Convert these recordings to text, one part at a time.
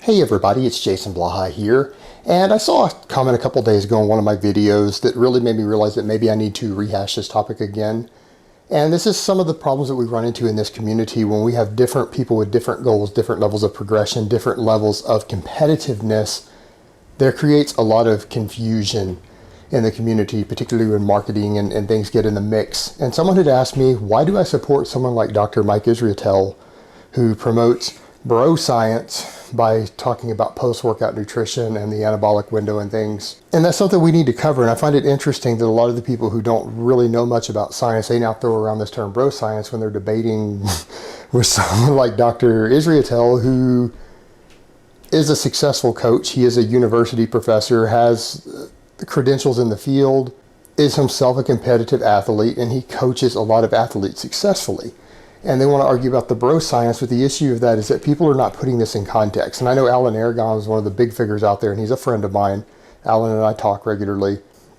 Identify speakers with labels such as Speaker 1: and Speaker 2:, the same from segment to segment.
Speaker 1: Hey everybody, it's Jason Blaha here, and I saw a comment a couple days ago in one of my videos that really made me realize that maybe I need to rehash this topic again. And this is some of the problems that we run into in this community when we have different people with different goals, different levels of progression, different levels of competitiveness. There creates a lot of confusion in the community, particularly when marketing and things get in the mix. And someone had asked me, why do I support someone like Dr. Mike Isreatel, who promotes bro science by talking about post-workout nutrition and the anabolic window and things. And that's something we need to cover. And I find it interesting that a lot of the people who don't really know much about science, they now throw around this term bro science when they're debating with someone like Dr. Isreatel, who is a successful coach. He is a university professor, has credentials in the field, is himself a competitive athlete, and he coaches a lot of athletes successfully. And they want to argue about the bro science, but the issue of that is that people are not putting this in context. And I know Alan Aragon is one of the big figures out there, and he's a friend of mine. Alan and I talk regularly.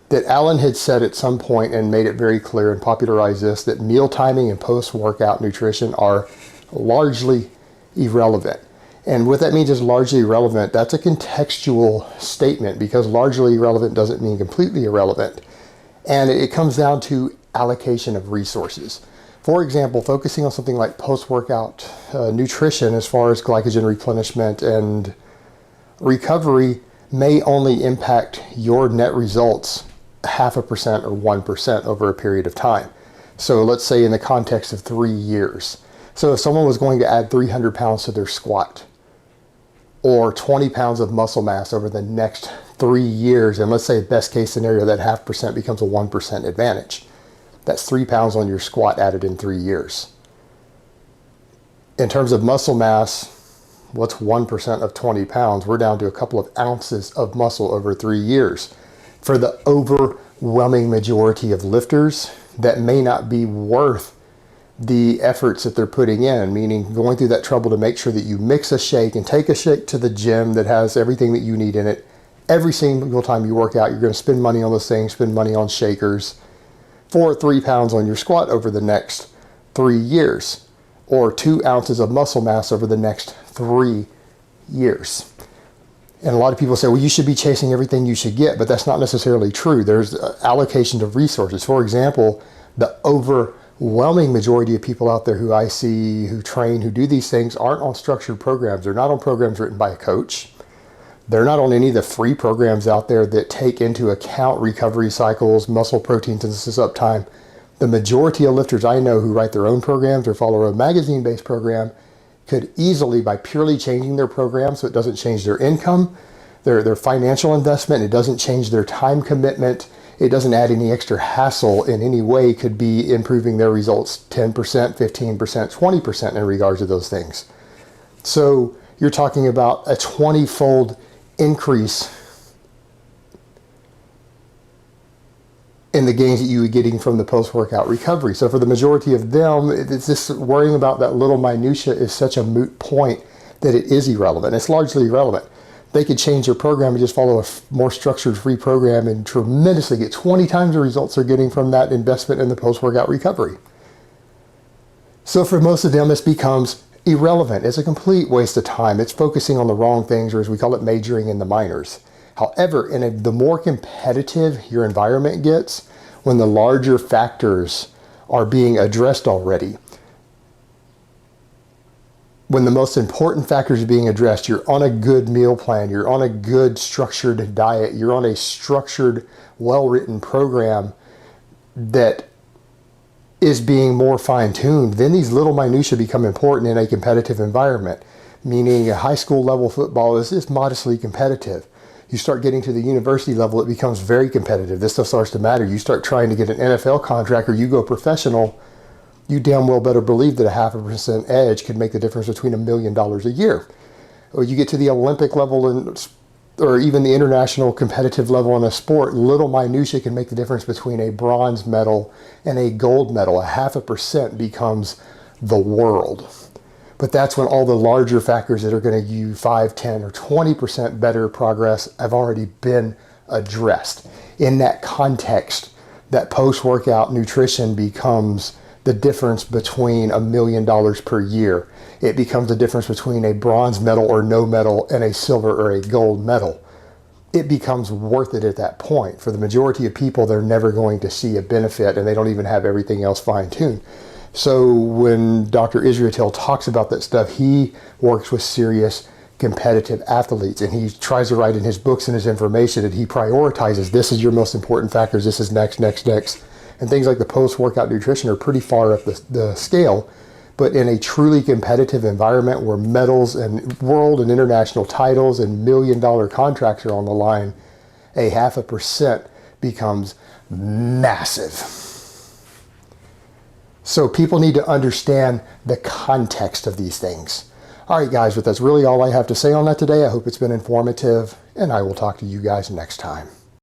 Speaker 1: That Alan had said at some point and made it very clear and popularized this, that meal timing and post-workout nutrition are largely irrelevant. And what that means is largely irrelevant. That's a contextual statement, because largely irrelevant doesn't mean completely irrelevant. And it comes down to allocation of resources. For example, focusing on something like post-workout nutrition as far as glycogen replenishment and recovery may only impact your net results 0.5% or 1% over a period of time. So let's say in the context of 3 years. So if someone was going to add 300 pounds to their squat or 20 pounds of muscle mass over the next 3 years, and let's say best case scenario that 0.5% becomes a 1% advantage. That's 3 pounds on your squat added in 3 years. In terms of muscle mass, what's 1% of 20 pounds? We're down to a couple of ounces of muscle over 3 years. For the overwhelming majority of lifters, that may not be worth the efforts that they're putting in, meaning going through that trouble to make sure that you mix a shake and take a shake to the gym that has everything that you need in it. Every single time you work out, you're going to spend money on those things, spend money on shakers, for 3 pounds on your squat over the next 3 years, or 2 ounces of muscle mass over the next 3 years. And a lot of people say, well, you should be chasing everything you should get, but that's not necessarily true. There's allocation of resources. For example, the overwhelming majority of people out there who I see, who train, who do these things, aren't on structured programs. They're not on programs written by a coach. They're not on any of the free programs out there that take into account recovery cycles, muscle protein synthesis uptime. The majority of lifters I know who write their own programs or follow a magazine-based program could easily, by purely changing their program so it doesn't change their income, their financial investment, it doesn't change their time commitment, it doesn't add any extra hassle in any way, could be improving their results 10%, 15%, 20% in regards to those things. So you're talking about a 20-fold increase in the gains that you were getting from the post-workout recovery. So for the majority of them, it's just worrying about that little minutia is such a moot point that it is irrelevant. It's largely irrelevant. They could change their program and just follow a more structured free program and tremendously get 20 times the results they're getting from that investment in the post-workout recovery. So for most of them, this becomes irrelevant. It's a complete waste of time. It's focusing on the wrong things, or as we call it, majoring in the minors. However, the more competitive your environment gets, when the larger factors are being addressed already, when the most important factors are being addressed, you're on a good meal plan, you're on a good structured diet, you're on a structured, well-written program that is being more fine-tuned, then these little minutiae become important in a competitive environment, meaning a high school level football is just modestly competitive. You start getting to the university level, it becomes very competitive. This stuff starts to matter. You start trying to get an NFL contract or you go professional, you damn well better believe that a 0.5% edge could make the difference between $1 million a year. Or you get to the Olympic level or even the international competitive level in a sport, little minutiae can make the difference between a bronze medal and a gold medal. A 0.5% becomes the world. But that's when all the larger factors that are going to give you 5, 10, or 20% better progress have already been addressed. In that context, that post-workout nutrition becomes the difference between $1 million per year. It becomes the difference between a bronze medal or no medal and a silver or a gold medal. It becomes worth it at that point. For the majority of people, they're never going to see a benefit, and they don't even have everything else fine-tuned. So when Dr. Isreatel talks about that stuff, he works with serious competitive athletes, and he tries to write in his books and his information that he prioritizes, this is your most important factors, this is next. And things like the post-workout nutrition are pretty far up the scale. But in a truly competitive environment where medals and world and international titles and $1 million contracts are on the line, a 0.5% becomes massive. So people need to understand the context of these things. All right, guys, but that's really all I have to say on that today. I hope it's been informative, and I will talk to you guys next time.